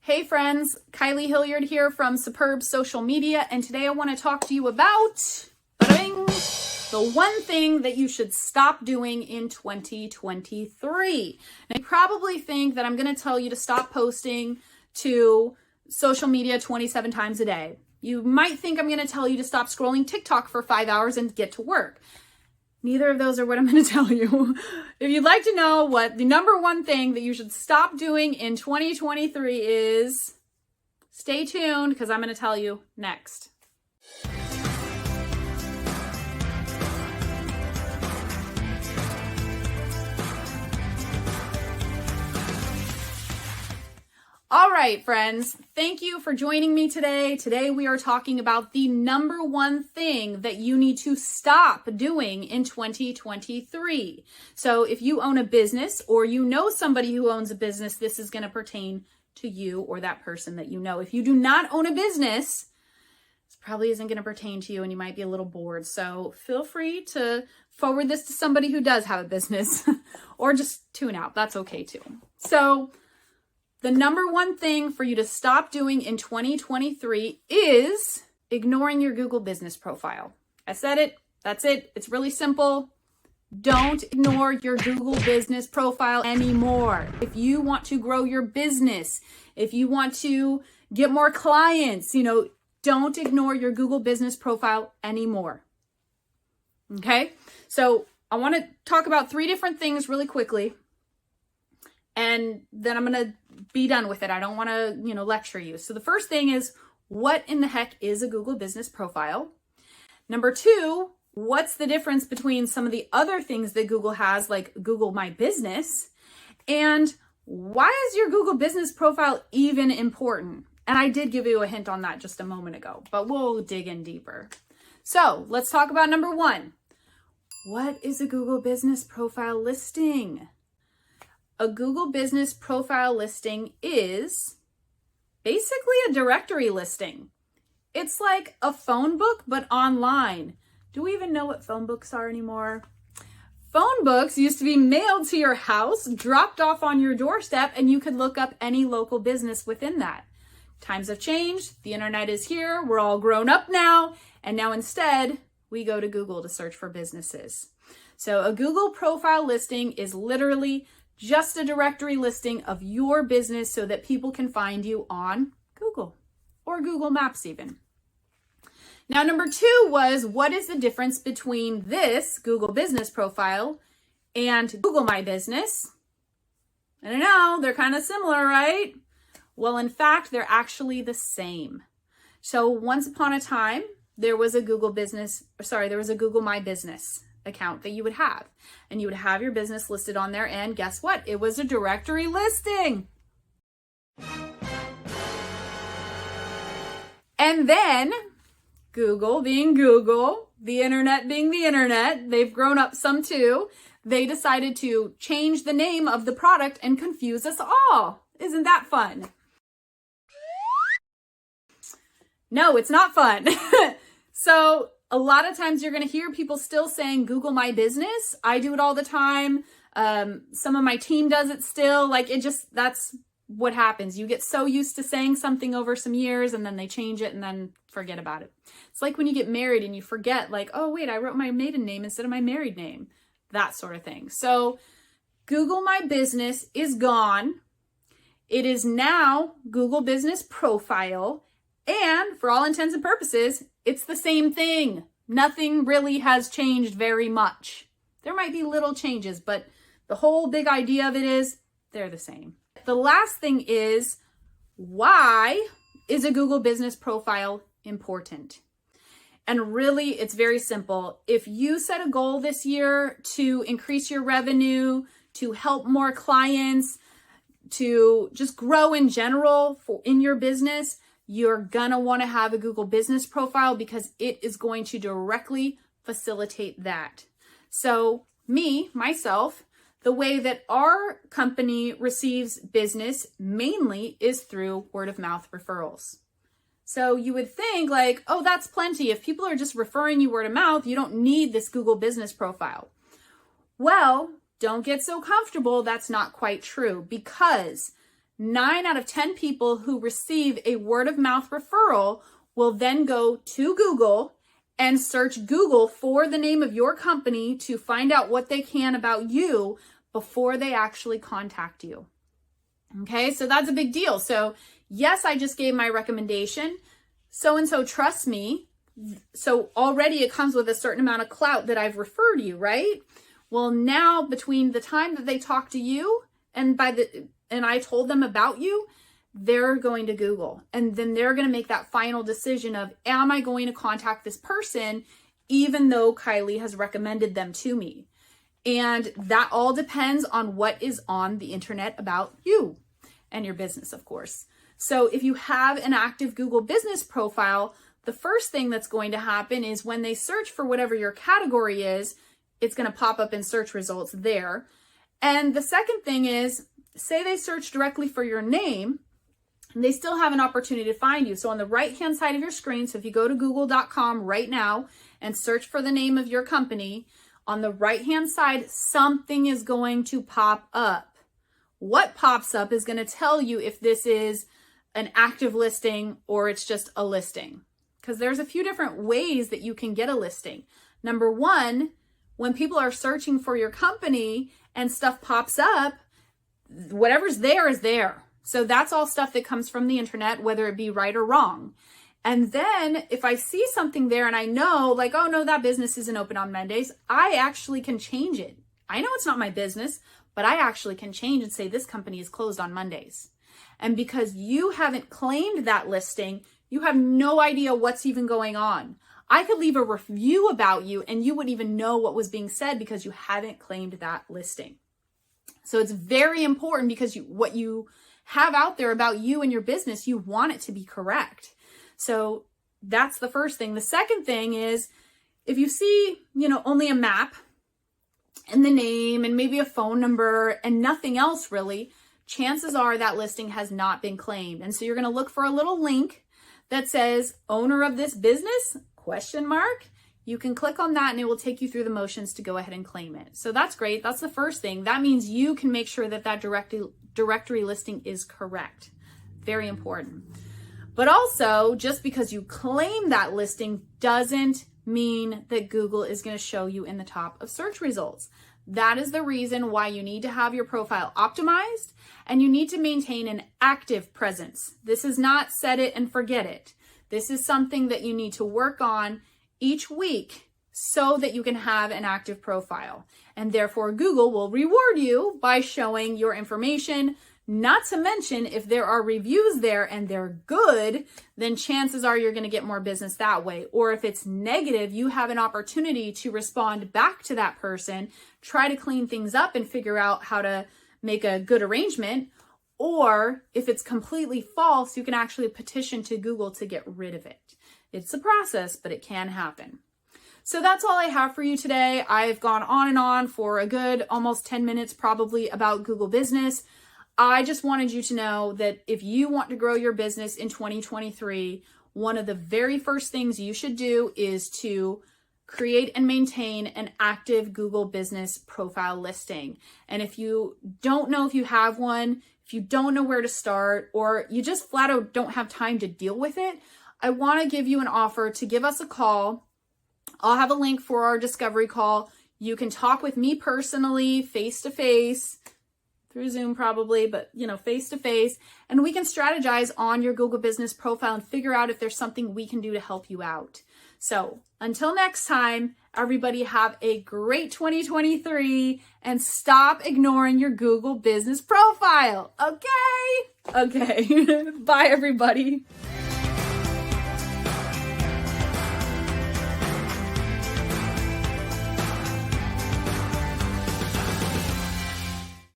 Hey friends, Kylie Hilliard here from Superb Social Media, and today I want to talk to you about the one thing that you should stop doing in 2023. Now, you probably think that I'm going to tell you to stop posting to social media 27 times a day. You might think I'm going to tell you to stop scrolling TikTok for 5 hours and get to work. Neither of those are what I'm going to tell you. If you'd like to know what the number one thing that you should stop doing in 2023 is, stay tuned because I'm going to tell you next. All right, friends, thank you for joining me today. Today we are talking about the number one thing that you need to stop doing in 2023. So if you own a business or you know somebody who owns a business, this is going to pertain to you or that person that you know. If you do not own a business, this probably isn't going to pertain to you and you might be a little bored. So feel free to forward this to somebody who does have a business or just tune out. That's okay too. So the number one thing for you to stop doing in 2023 is ignoring your Google business profile. I said it. That's it. It's really simple. Don't ignore your Google business profile anymore. If you want to grow your business, if you want to get more clients, don't ignore your Google business profile anymore. Okay? So I want to talk about 3 different things really quickly. And then I'm going to be done with it. I don't want to, lecture you. So the first thing is, what in the heck is a Google business profile? Number 2, what's the difference between some of the other things that Google has, like Google My Business? And why is your Google business profile even important? And I did give you a hint on that just a moment ago, but we'll dig in deeper. So let's talk about number 1. What is a Google business profile listing? A Google business profile listing is basically a directory listing. It's like a phone book, but online. Do we even know what phone books are anymore? Phone books used to be mailed to your house, dropped off on your doorstep, and you could look up any local business within that. Times have changed. The internet is here. We're all grown up now. And now instead, we go to Google to search for businesses. So a Google profile listing is literally just a directory listing of your business so that people can find you on Google or Google Maps even. Now, number 2 was, what is the difference between this Google business profile and Google My Business? I don't know, they're kind of similar, right? Well, in fact, they're actually the same. So once upon a time, there was a Google My Business account that you would have, and you would have your business listed on there, and guess what? It was a directory listing. And then Google being Google, the internet being the internet, they've grown up some too. They decided to change the name of the product and confuse us all. Isn't that fun? No, it's not fun. So a lot of times you're going to hear people still saying Google My Business. I do it all the time. Some of my team does it still. That's what happens. You get so used to saying something over some years and then they change it and then forget about it. It's like when you get married and you forget, oh wait, I wrote my maiden name instead of my married name. That sort of thing. So Google My Business is gone. It is now Google Business Profile. And for all intents and purposes, it's the same thing. Nothing really has changed very much. There might be little changes, but the whole big idea of it is they're the same. The last thing is, why is a Google business profile important? And really, it's very simple. If you set a goal this year to increase your revenue, to help more clients, to just grow in general in your business, you're going to want to have a Google business profile because it is going to directly facilitate that. So myself, the way that our company receives business mainly is through word of mouth referrals. So you would think oh, that's plenty. If people are just referring you word of mouth, you don't need this Google business profile. Well, don't get so comfortable. That's not quite true because 9 out of 10 people who receive a word of mouth referral will then go to Google and search Google for the name of your company to find out what they can about you before they actually contact you. Okay, so that's a big deal. So yes, I just gave my recommendation. So-and-so trusts me. So already it comes with a certain amount of clout that I've referred you, right? Well, now between the time that they talk to you and I told them about you, they're going to Google, and then they're going to make that final decision of, am I going to contact this person even though Kylie has recommended them to me? And that all depends on what is on the internet about you and your business, of course. So if you have an active Google business profile, the first thing that's going to happen is when they search for whatever your category is, it's going to pop up in search results there. And the second thing is, say they search directly for your name, they still have an opportunity to find you. So on the right-hand side of your screen, so if you go to google.com right now and search for the name of your company, on the right-hand side, something is going to pop up. What pops up is going to tell you if this is an active listing or it's just a listing. Because there's a few different ways that you can get a listing. Number one, when people are searching for your company and stuff pops up, whatever's there is there. So that's all stuff that comes from the internet, whether it be right or wrong. And then if I see something there and I know, like, oh no, that business isn't open on Mondays, I actually can change it. I know it's not my business, but I actually can change and say this company is closed on Mondays. And because you haven't claimed that listing, you have no idea what's even going on. I could leave a review about you and you wouldn't even know what was being said because you haven't claimed that listing. So it's very important because what you have out there about you and your business, you want it to be correct. So that's the first thing. The second thing is, if you see, only a map and the name and maybe a phone number and nothing else really, chances are that listing has not been claimed. And so you're going to look for a little link that says owner of this business ? You can click on that and it will take you through the motions to go ahead and claim it. So that's great. That's the first thing. That means you can make sure that that directory listing is correct. Very important. But also, just because you claim that listing doesn't mean that Google is going to show you in the top of search results. That is the reason why you need to have your profile optimized and you need to maintain an active presence. This is not set it and forget it. This is something that you need to work on each week so that you can have an active profile. And therefore, Google will reward you by showing your information. Not to mention, if there are reviews there and they're good, then chances are you're going to get more business that way. Or if it's negative, you have an opportunity to respond back to that person, try to clean things up and figure out how to make a good arrangement. Or if it's completely false, you can actually petition to Google to get rid of it. It's a process, but it can happen. So that's all I have for you today. I've gone on and on for a good almost 10 minutes probably about Google Business. I just wanted you to know that if you want to grow your business in 2023, one of the very first things you should do is to create and maintain an active Google Business profile listing. And if you don't know if you have one, if you don't know where to start, or you just flat out don't have time to deal with it, I want to give you an offer to give us a call. I'll have a link for our discovery call. You can talk with me personally, face-to-face, through Zoom probably, but face-to-face, and we can strategize on your Google Business profile and figure out if there's something we can do to help you out. So until next time, everybody have a great 2023 and stop ignoring your Google Business profile. Okay. Bye, everybody.